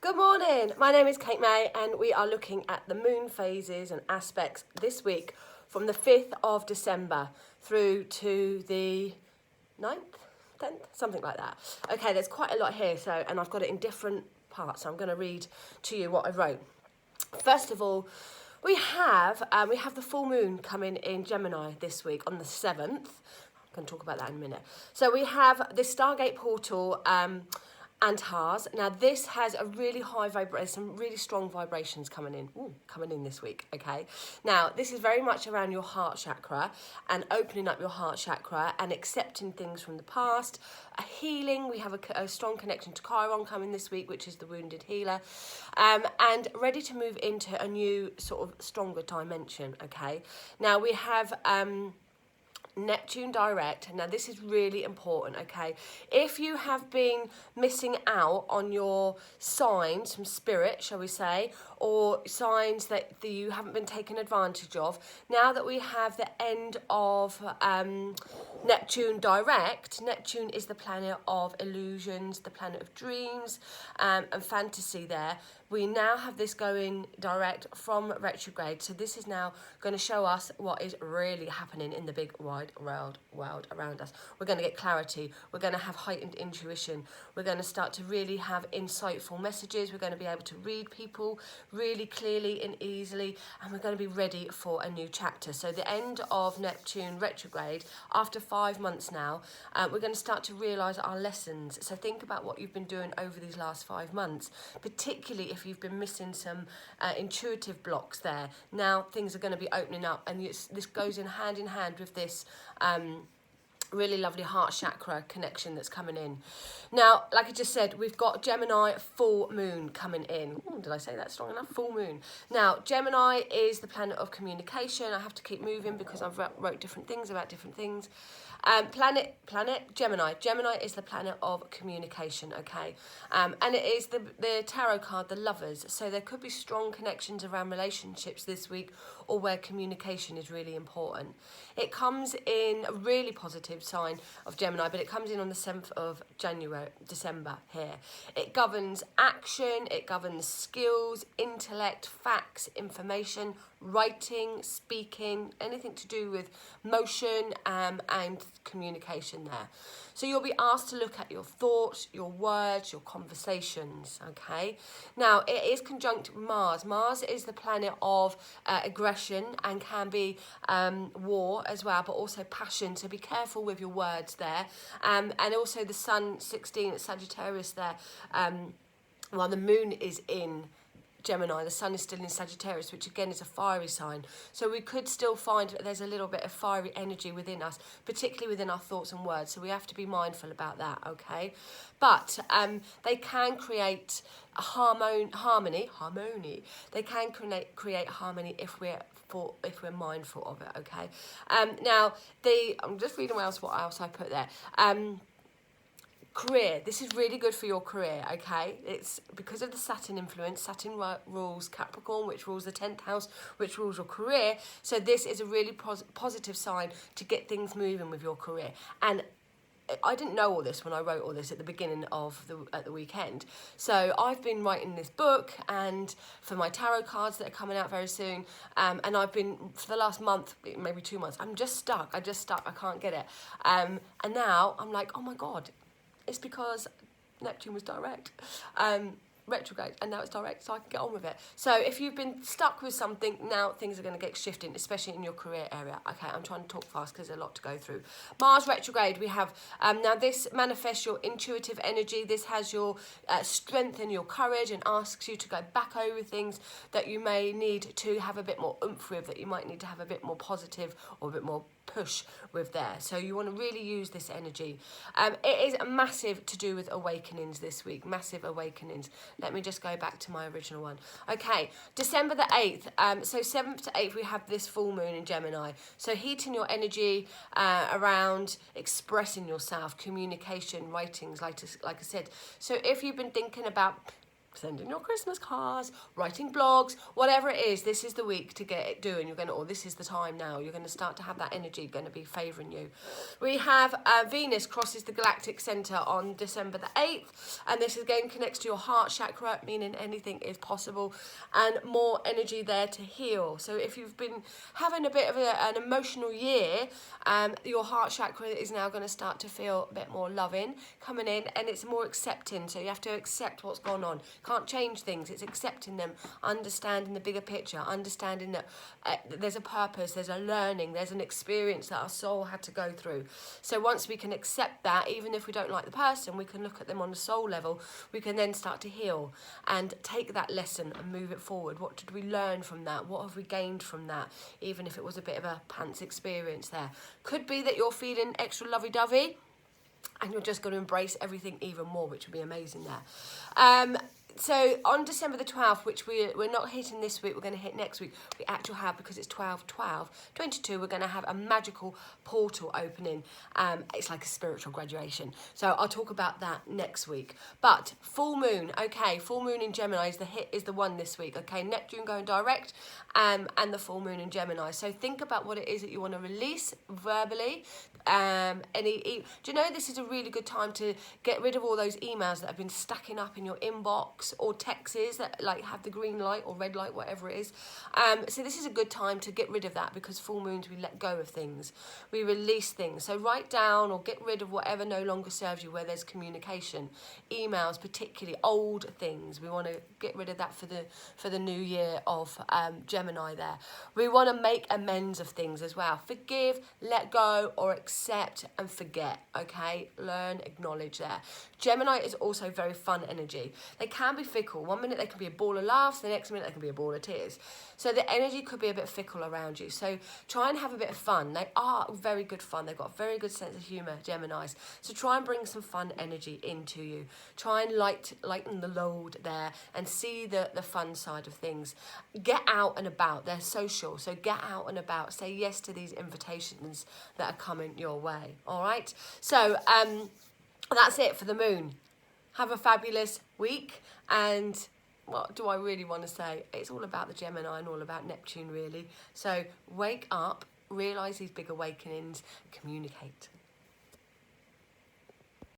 Good morning, my name is Kate May and we are looking at the moon phases and aspects this week from the 5th of December through to the 9th, 10th, something like that. Okay, there's quite a lot here, and I've got it in different parts, so I'm going to read to you what I wrote. First of all, we have the full moon coming in Gemini this week on the 7th. I'm going to talk about that in a minute. So we have this Stargate portal Antares. Now this has a really high vibration, some really strong vibrations coming in this week, okay? Now this is very much around your heart chakra and opening up your heart chakra and accepting things from the past, a healing. We have a strong connection to Chiron coming this week, which is the wounded healer, and ready to move into a new sort of stronger dimension, okay? Now we have Neptune direct. Now this is really important, okay? If you have been missing out on your signs from spirit, shall we say, or signs that you haven't been taken advantage of, now that we have the end of Neptune direct, Neptune is the planet of illusions, the planet of dreams and fantasy there. We now have this going direct from retrograde. So this is now going to show us what is really happening in the big wide world around us. We're going to get clarity. We're going to have heightened intuition. We're going to start to really have insightful messages. We're going to be able to read people really clearly and easily. And we're going to be ready for a new chapter. So the end of Neptune retrograde, after 5 months now, we're going to start to realise our lessons. So think about what you've been doing over these last 5 months, particularly if you've been missing some intuitive blocks there. Now things are going to be opening up, and this goes in hand with this really lovely heart chakra connection that's coming in. Now, like I just said, we've got Gemini full moon coming in. Did I say that strong enough? Full moon. Now, Gemini is the planet of communication. I have to keep moving because I've wrote different things about different things. Planet Gemini. Gemini is the planet of communication, okay? And it is the tarot card, the Lovers. So there could be strong connections around relationships this week, or where communication is really important. It comes in a really positive sign of Gemini, but it comes in on the 7th of December here. It governs action, it governs skills, intellect, facts, information, writing, speaking, anything to do with motion and communication there. So you'll be asked to look at your thoughts, your words, your conversations, okay? Now, it is conjunct Mars. Mars is the planet of aggression and can be war as well, but also passion. So be careful with your words there. And also the Sun 16 at Sagittarius there, while the moon is in Gemini, the sun is still in Sagittarius, which again is a fiery sign. So we could still find that there's a little bit of fiery energy within us, particularly within our thoughts and words. So we have to be mindful about that, okay? But they can create a harmony. They can create harmony if we're mindful of it, okay? Now, I'm just reading what else I put there. Career. This is really good for your career, okay? It's because of the Saturn influence. Saturn rules Capricorn, which rules the 10th house, which rules your career. So this is a really positive sign to get things moving with your career. And I didn't know all this when I wrote all this at the beginning of the weekend. So I've been writing this book, and for my tarot cards that are coming out very soon, and I've been, for the last month, maybe 2 months, I'm just stuck. I can't get it. And now I'm like, oh my God, it's because Neptune was direct, retrograde, and now it's direct, so I can get on with it. So if you've been stuck with something, now things are going to get shifting, especially in your career area. Okay, I'm trying to talk fast because there's a lot to go through. Mars retrograde, we have, now this manifests your intuitive energy. This has your strength and your courage, and asks you to go back over things that you may need to have a bit more oomph with, that you might need to have a bit more positive or a bit more push with there. So you want to really use this energy. It is massive to do with awakenings this week, massive awakenings. Let me just go back to my original one. Okay, December the 8th, so 7th to 8th we have this full moon in Gemini. So heating your energy around expressing yourself, communication, writings, like I said. So if you've been thinking about sending your Christmas cards, writing blogs, whatever it is, this is the week to get it doing. You're going to, or this is the time now, you're going to start to have that energy going to be favouring you. We have Venus crosses the galactic centre on December the 8th, and this again connects to your heart chakra, meaning anything is possible, and more energy there to heal. So if you've been having a bit of an emotional year, your heart chakra is now going to start to feel a bit more loving coming in, and it's more accepting. So you have to accept what's gone on. Can't change things. It's accepting them, understanding the bigger picture, understanding that there's a purpose, there's a learning, there's an experience that our soul had to go through. So once we can accept that, even if we don't like the person, we can look at them on a soul level. We can then start to heal and take that lesson and move it forward. What did we learn from that? What have we gained from that? Even if it was a bit of a pants experience there. Could be that you're feeling extra lovey-dovey and you're just going to embrace everything even more, which would be amazing there. So on December the 12th, which we're not hitting this week, we're going to hit next week, we actually have, because it's 12/12/22, we're going to have a magical portal opening. It's like a spiritual graduation. So I'll talk about that next week. But full moon, okay, full moon in Gemini is the one this week, okay? Neptune going direct, and the full moon in Gemini. So think about what it is that you want to release verbally. Do you know this is a really good time to get rid of all those emails that have been stacking up in your inbox, or texts that like have the green light or red light, whatever it is. So this is a good time to get rid of that, because full moons, we let go of things, we release things. So write down or get rid of whatever no longer serves you, where there's communication, emails, particularly old things. We want to get rid of that for the new year of Gemini there. We want to make amends of things as well. Forgive, let go, or accept and forget, okay? Learn, acknowledge there. Gemini is also very fun energy. They can be fickle. One minute they can be a ball of laughs, the next minute they can be a ball of tears. So the energy could be a bit fickle around you. So try and have a bit of fun. They are very good fun. They've got a very good sense of humour, Geminis. So try and bring some fun energy into you. Try and lighten the load there and see the fun side of things. Get out and about. They're social. So get out and about. Say yes to these invitations that are coming your way. All right? So that's it for the moon. Have a fabulous week, and what do I really want to say? It's all about the Gemini and all about Neptune, really. So wake up, realise these big awakenings, communicate.